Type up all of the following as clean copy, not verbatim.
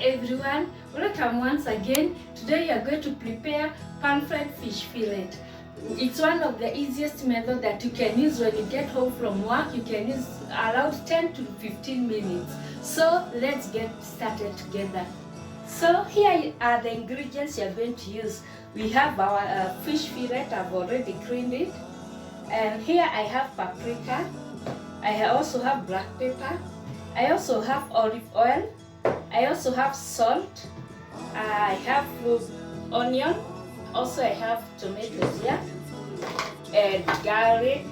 everyone, welcome once again. Today we are going to prepare pan-fried fish fillet. It's one of the easiest methods that you can use when you get home from work. You can use around 10 to 15 minutes. So let's get started together. So here are the ingredients you are going to use. We have our fish fillet. I've already cleaned it. And here I have paprika. I also have black pepper. I also have olive oil. I also have salt. I have onion. Also I have tomatoes here. And garlic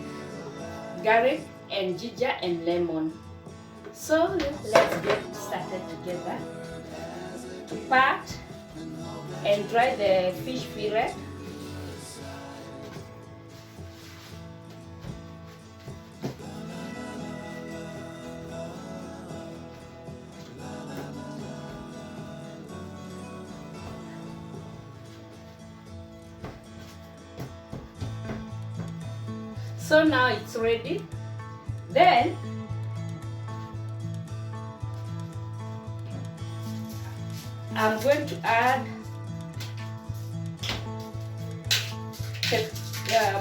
and ginger and lemon. So let's get started together. To pat and dry the fish fillet. So now it's ready. Then I'm going to add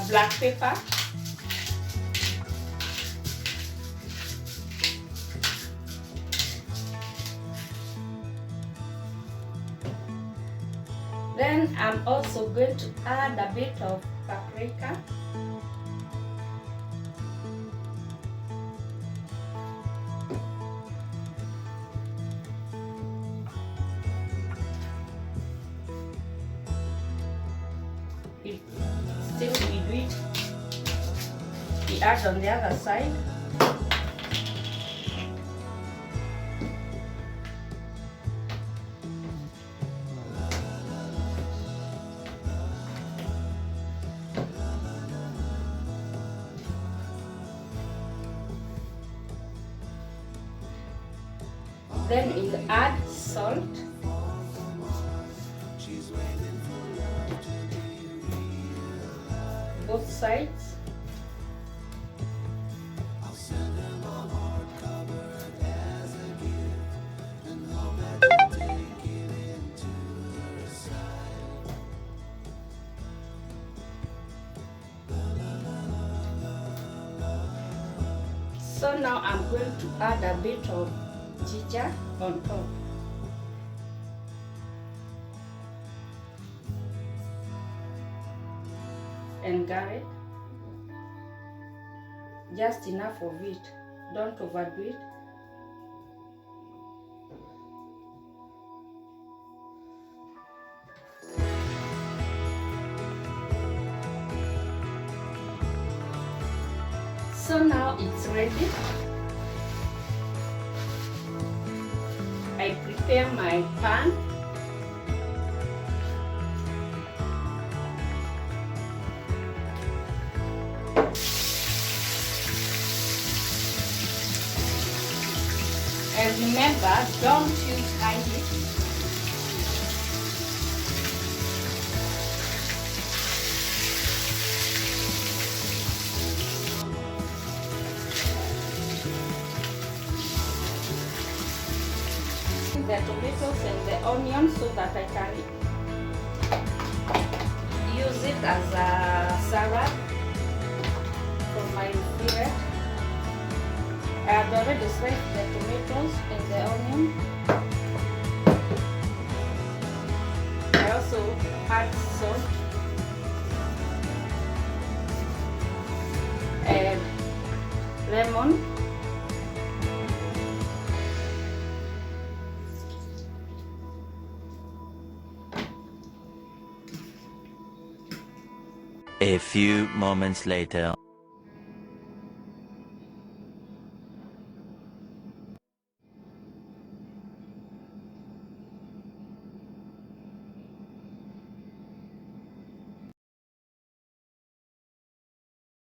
black pepper, then I'm also going to add a bit of paprika. Still we do it. We add on the other side. Then we'll add salt. Both sides. So now I'm going to add a bit of ginger on top. And garlic, just enough of it, don't overdo it. So now it's ready. I prepare my pan. And remember, don't use high heat. The tomatoes and the onions so that I can use it as a salad for my fillet. I have already sliced the tomatoes and the onion. I also add salt and lemon. A few moments later.